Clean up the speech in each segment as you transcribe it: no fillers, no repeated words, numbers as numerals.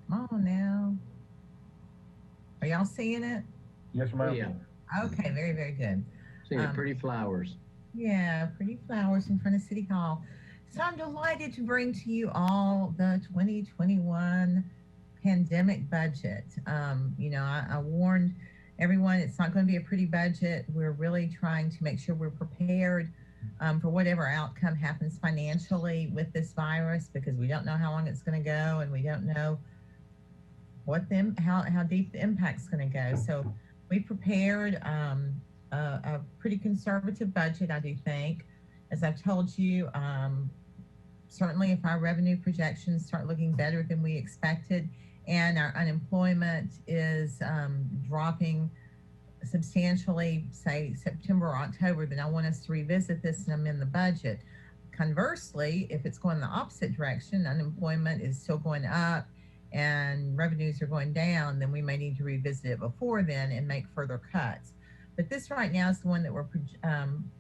Come on now. Are y'all seeing it? Yes, Oh ma'am. yeah, Okay, very, very good. seeing the Um, pretty flowers. yeah, pretty flowers in front of City Hall. So I'm delighted to bring to you all the 2021 pandemic budget. I warned everyone it's not going to be a pretty budget. We're really trying to make sure we're prepared for whatever outcome happens financially with this virus because we don't know how long it's going to go and we don't know how deep the impact's going to go. So we prepared a pretty conservative budget, I do think. As I've told you, certainly if our revenue projections start looking better than we expected and our unemployment is dropping substantially, say September or October, then I want us to revisit this and amend the budget. Conversely, if it's going the opposite direction, unemployment is still going up and revenues are going down, then we may need to revisit it before then and make further cuts. But this right now is the one that we're um,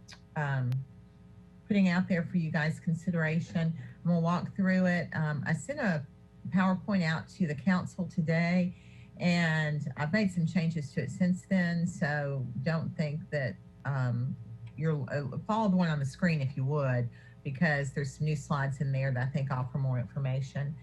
putting out there for you guys' consideration. I'm going to walk through it. I sent a PowerPoint out to the council today, and I've made some changes to it since then. So don't think that you're follow the one on the screen if you would, because there's some new slides in there that I think offer more information.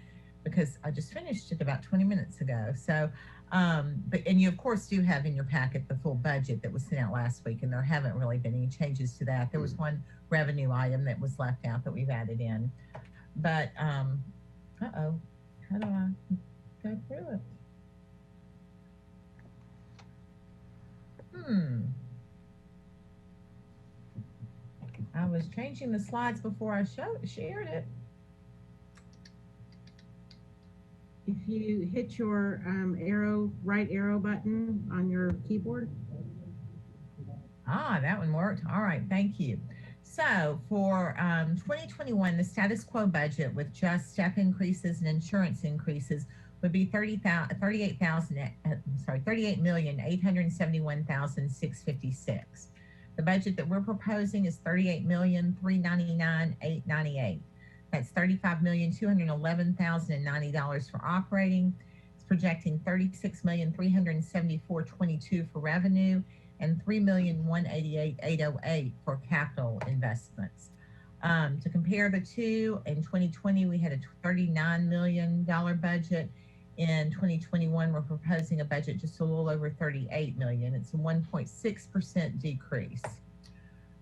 Because I just finished it about 20 minutes ago. So, and you of course do have in your packet the full budget that was sent out last week, and there haven't really been any changes to that. There was one revenue item that was left out that we've added in. But, uh-oh, how do I go through it? Hmm. I was changing the slides before I shared it. If you hit your right arrow button on your keyboard. Ah, that one worked. All right, thank you. So for 2021, the status quo budget with just step increases and insurance increases would be 38,871,656. The budget that we're proposing is 38,399,898. That's $35,211,090 for operating. It's projecting 36,374,22 for revenue and 3,188,808 for capital investments. To compare the two, in 2020 we had a $39 million budget. In 2021, we're proposing a budget just a little over 38 million. It's a 1.6% decrease.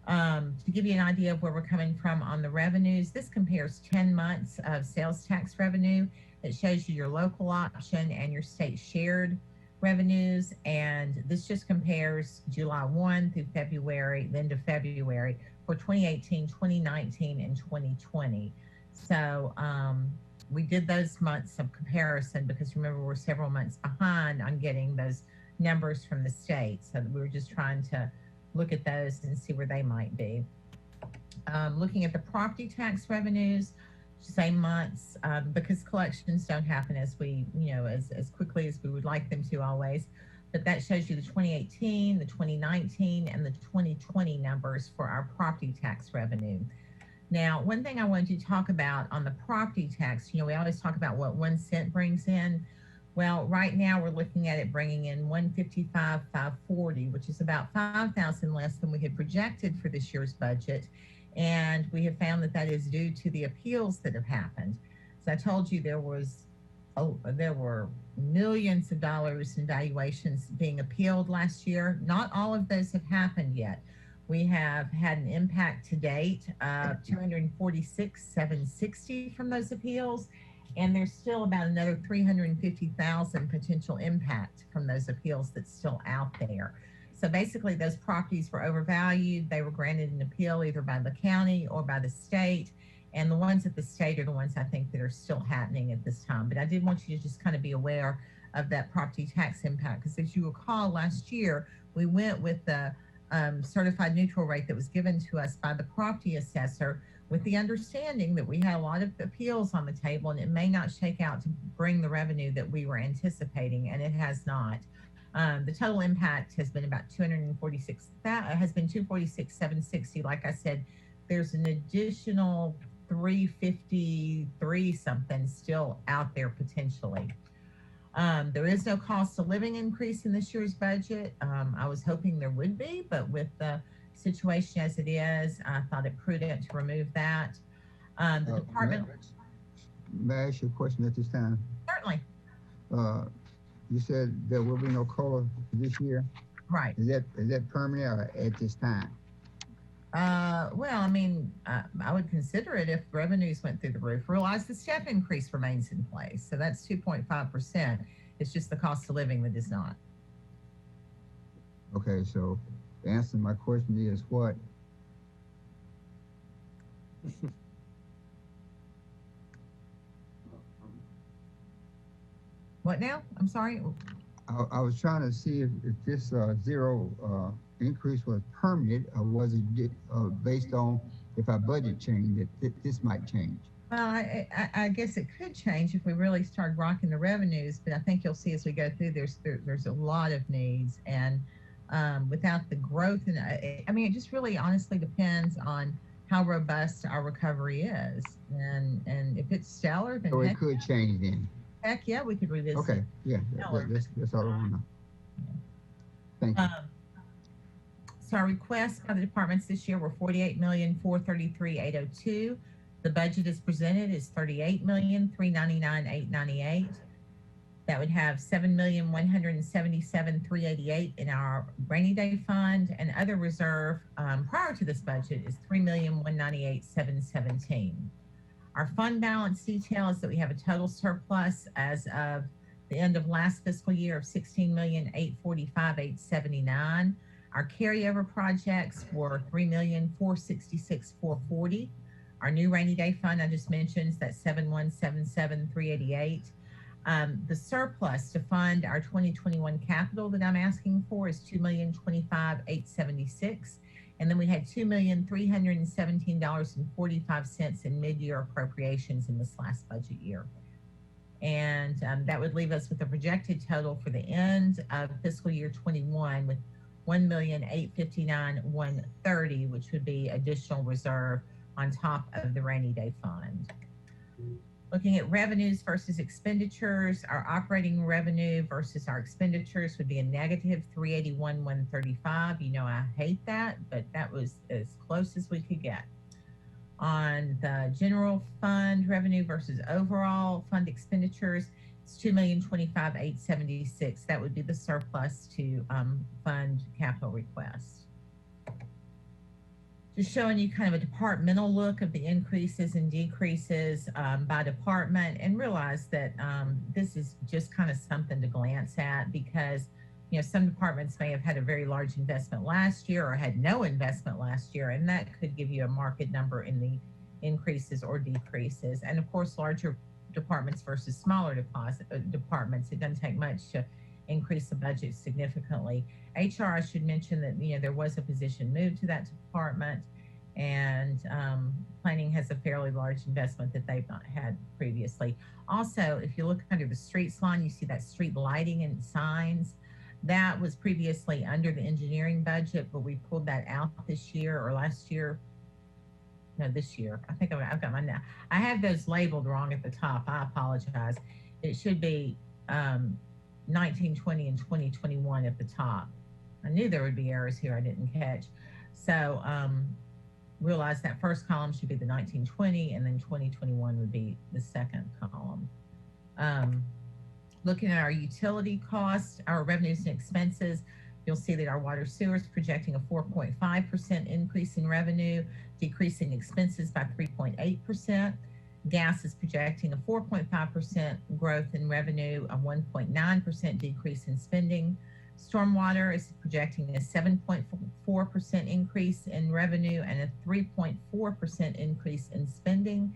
To give you an idea of where we're coming from on the revenues, this compares 10 months of sales tax revenue. It shows you your local option and your state shared revenues, and this just compares July 1 through February, the end of February for 2018, 2019, and 2020. So we did those months of comparison because remember we're several months behind on getting those numbers from the state. So we were just trying to look at those and see where they might be. Looking at the property tax revenues, same months, because collections don't happen as as quickly as we would like them to always. But that shows you the 2018, the 2019, and the 2020 numbers for our property tax revenue. Now, one thing I wanted to talk about on the property tax, we always talk about what 1 cent brings in. Well, right now we're looking at it bringing in 155,540, which is about 5,000 less than we had projected for this year's budget. And we have found that that is due to the appeals that have happened. So I told you there were millions of dollars in valuations being appealed last year. Not all of those have happened yet. We have had an impact to date of 246,760 from those appeals, and there's still about another 350,000 potential impact from those appeals that's still out there. So basically, those properties were overvalued. They were granted an appeal either by the county or by the state. And the ones at the state are the ones I think that are still happening at this time. But I did want you to just kind of be aware of that property tax impact. Because as you recall, last year, we went with the certified neutral rate that was given to us by the property assessor with the understanding that we had a lot of appeals on the table and it may not shake out to bring the revenue that we were anticipating, and it has not. The total impact has been about 246. That has been 246,760. Like I said, there's an additional 353 something still out there potentially. There is no cost of living increase in this year's budget. I was hoping there would be, but with the situation as it is, I thought it prudent to remove that. The department, May I ask you a question at this time? certainly, Uh, you said there will be no COLA this year. right. Is that permanent or at this time? Well, I mean, I would consider it if revenues went through the roof. Realize the step increase remains in place, so that's 2.5%. It's just the cost of living that is not. Okay, so the answer to my question is what? What now? I'm sorry. I was trying to see if this zero increase was permanent or was it based on if our budget changed, that this might change. Well, I guess it could change if we really start rocking the revenues, but I think you'll see as we go through, there's a lot of needs, and without the growth, and I mean, it just really honestly depends on how robust our recovery is, and if it's stellar, then So it could change then. heck yeah, we could revisit. Okay, yeah, that's all I want to know. Thank you. So our requests by the departments this year were $48,433,802. The budget is presented is $38,399,898. That would have $7,177,388 in our rainy day fund, and other reserve prior to this budget is $3,198,717. Our fund balance detail is that we have a total surplus as of the end of last fiscal year of $16,845,879. Our carryover projects were $3,466,440. Our new rainy day fund I just mentioned is that $7,177,388. The surplus to fund our 2021 capital that I'm asking for is $2,025,876. And then we had $2,317,45 in mid-year appropriations in this last budget year. And that would leave us with a projected total for the end of fiscal year 21 with $1,859,130, which would be additional reserve on top of the rainy day fund. Looking at revenues versus expenditures, our operating revenue versus our expenditures would be a negative 381,135. You know, I hate that, but that was as close as we could get. On the general fund revenue versus overall fund expenditures, it's $2,025,876. That would be the surplus to fund capital requests. Just showing you kind of a departmental look of the increases and decreases by department, and realize that this is just kind of something to glance at, because you know, some departments may have had a very large investment last year or had no investment last year, and that could give you a market number in the increases or decreases. And of course, larger departments versus smaller departments, it doesn't take much to increase the budget significantly. HR, I should mention that, you know, there was a position moved to that department, and planning has a fairly large investment that they've not had previously. Also, if you look under the streets line, you see that street lighting and signs. That was previously under the engineering budget, but we pulled that out this year or last year. No, this year. I think I've got my, I have those labeled wrong at the top. I apologize. It should be 1920 and 2021 at the top. I knew there would be errors here I didn't catch. So realize that first column should be the 1920, and then 2021 would be the second column. Looking at our utility costs, our revenues and expenses, you'll see that our water sewer is projecting a 4.5% increase in revenue, decreasing expenses by 3.8%. Gas is projecting a 4.5% growth in revenue, a 1.9% decrease in spending. Stormwater is projecting a 7.4% increase in revenue and a 3.4% increase in spending.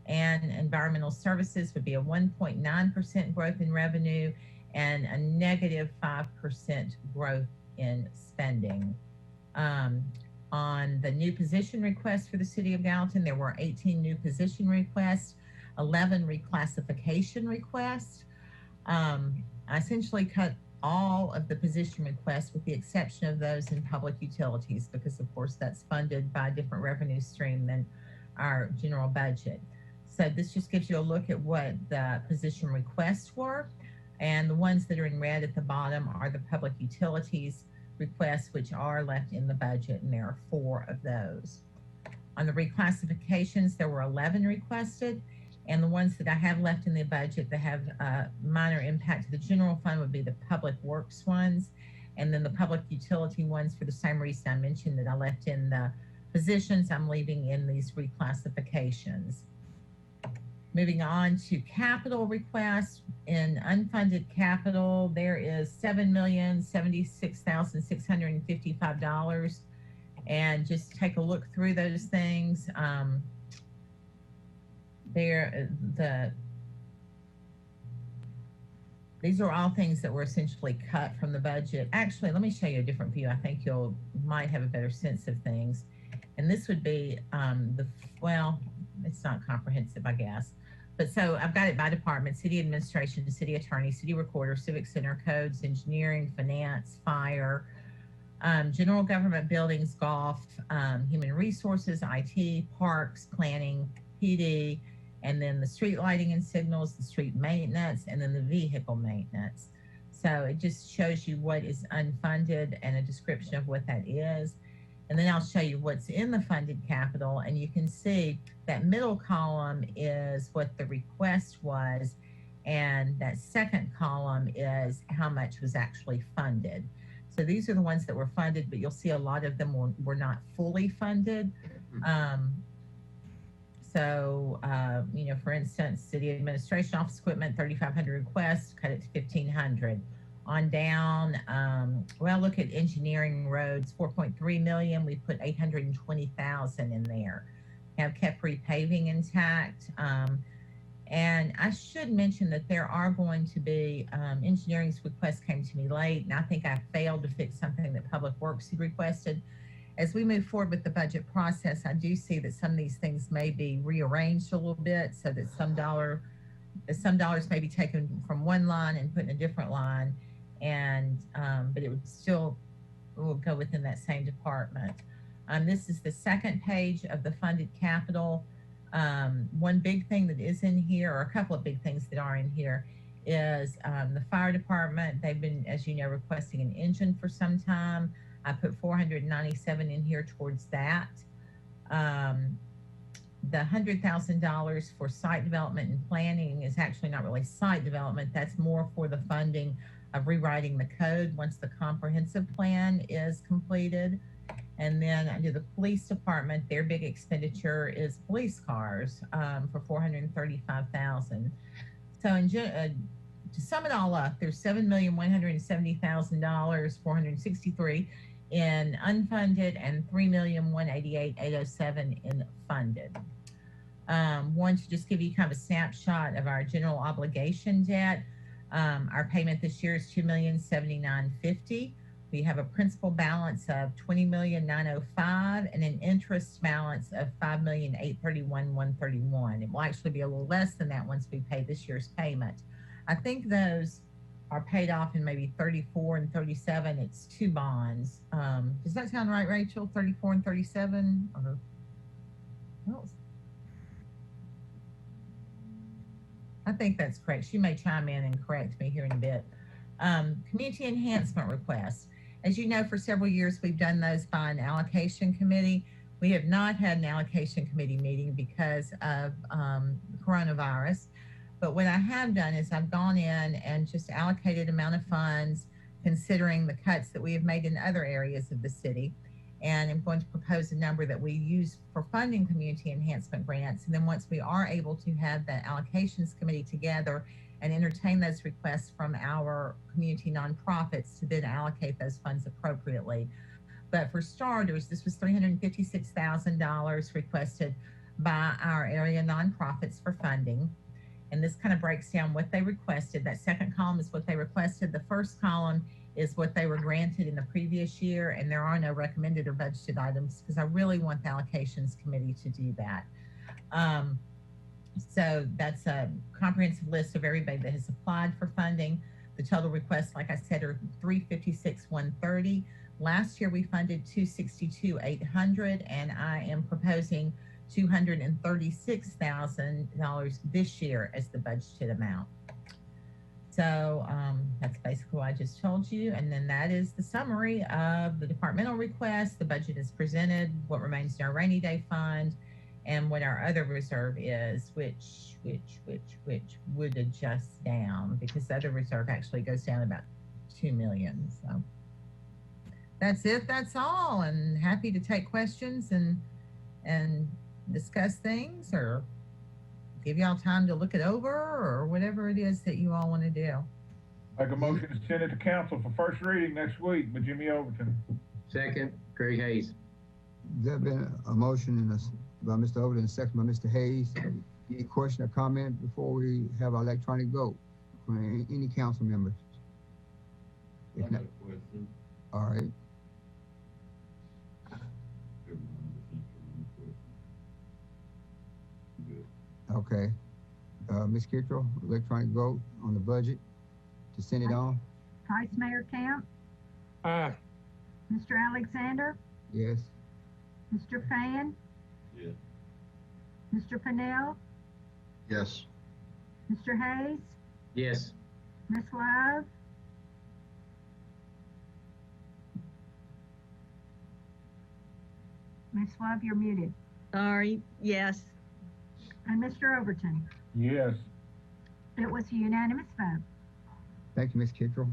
And environmental services would be a 1.9% growth in revenue and a negative 5% growth in spending. On the new position requests for the City of Gallatin, there were 18 new position requests, 11 reclassification requests. I essentially cut all of the position requests with the exception of those in public utilities, because of course that's funded by a different revenue stream than our general budget. So this just gives you a look at what the position requests were. And the ones that are in red at the bottom are the public utilities requests, which are left in the budget, and there are 4 of those. On the reclassifications, there were 11 requested, and the ones that I have left in the budget that have minor impact to the general fund would be the public works ones, and then the public utility ones, for the same reason I mentioned that I left in the positions, I'm leaving in these reclassifications. Moving on to capital requests. In unfunded capital, there is $7,076,655. And just take a look through those things. These are all things that were essentially cut from the budget. Actually, let me show you a different view. I think you might have a better sense of things. And this would be well, it's not comprehensive, I guess. But so I've got it by department: city administration, city attorney, city recorder, civic center, codes, engineering, finance, fire, general government, buildings, golf, human resources, IT, parks, planning, PD, and then the street lighting and signals, the street maintenance, and then the vehicle maintenance. So it just shows you what is unfunded and a description of what that is. And then I'll show you what's in the funded capital, and you can see that middle column is what the request was, and that second column is how much was actually funded. So these are the ones that were funded, but you'll see a lot of them were not fully funded. You know, for instance, city administration office equipment, 3,500 requests, cut it to 1,500. On down, well, look at engineering roads, 4.3 million. We put 820,000 in there. Have kept repaving intact. And I should mention that there are going to be engineering's request came to me late, and I think I failed to fix something that Public Works had requested. As we move forward with the budget process, I do see that some of these things may be rearranged a little bit so that some dollars may be taken from one line and put in a different line, and but it would still will go within that same department. This is the second page of the funded capital. One big thing that is in here, or a couple of big things that are in here, is the fire department. They've been, as you know, requesting an engine for some time. I put 497 in here towards that. The $100,000 for site development and planning is actually not really site development. That's more for the funding of rewriting the code once the comprehensive plan is completed. And then under the police department, their big expenditure is police cars for $435,000. So to sum it all up, there's $7,170,000, 463 in unfunded, and $3,188,807 in funded. One, to just give you kind of a snapshot of our general obligation debt. Our payment this year is $2,079,050. We have a principal balance of $20,905,000 and an interest balance of $5,831,131. It will actually be a little less than that once we pay this year's payment. I think those are paid off in maybe 34 and 37. It's 2 bonds. Does that sound right, Rachel? 34 and 37? Or, well, I think that's correct. She may chime in and correct me here in a bit. Community enhancement requests. As you know, for several years, we've done those by an allocation committee. We have not had an allocation committee meeting because of coronavirus. But what I have done is I've gone in and just allocated amount of funds, considering the cuts that we have made in other areas of the city. And I'm going to propose a number that we use for funding community enhancement grants. And then once we are able to have the allocations committee together and entertain those requests from our community nonprofits, to then allocate those funds appropriately. But for starters, this was $356,000 requested by our area nonprofits for funding. And this kind of breaks down what they requested. That second column is what they requested. The first column is what they were granted in the previous year, and there are no recommended or budgeted items because I really want the allocations committee to do that. So that's a comprehensive list of everybody that has applied for funding. The total requests, like I said, are $356,130. Last year we funded $262,800, and I am proposing $236,000 this year as the budgeted amount. So that's basically what I just told you. And then that is the summary of the departmental request. The budget is presented, what remains in our rainy day fund, and what our other reserve is, which would adjust down because the other reserve actually goes down about 2 million. So that's it. That's all. And happy to take questions and discuss things or give y'all time to look it over or whatever it is that you all want to do. Make a motion to send it to council for first reading next week by Jimmy Overton. Second, Greg Hayes. There been a motion by Mr. Overton, and a second by Mr. Hayes. Any question or comment before we have our electronic vote from any council members? If not, all right. Okay. Ms. Kittrell, electronic vote on the budget to send it on? Vice Mayor Camp, Aye. Mr. Alexander, Yes. Mr. Fan, Yes. Mr. Pennell, Yes. Mr. Hayes, Yes. Ms. Love, Ms. Love, you're muted, Sorry, yes. and Mr. Overton. Yes. It was a unanimous vote. Thank you, Ms. Kittrell.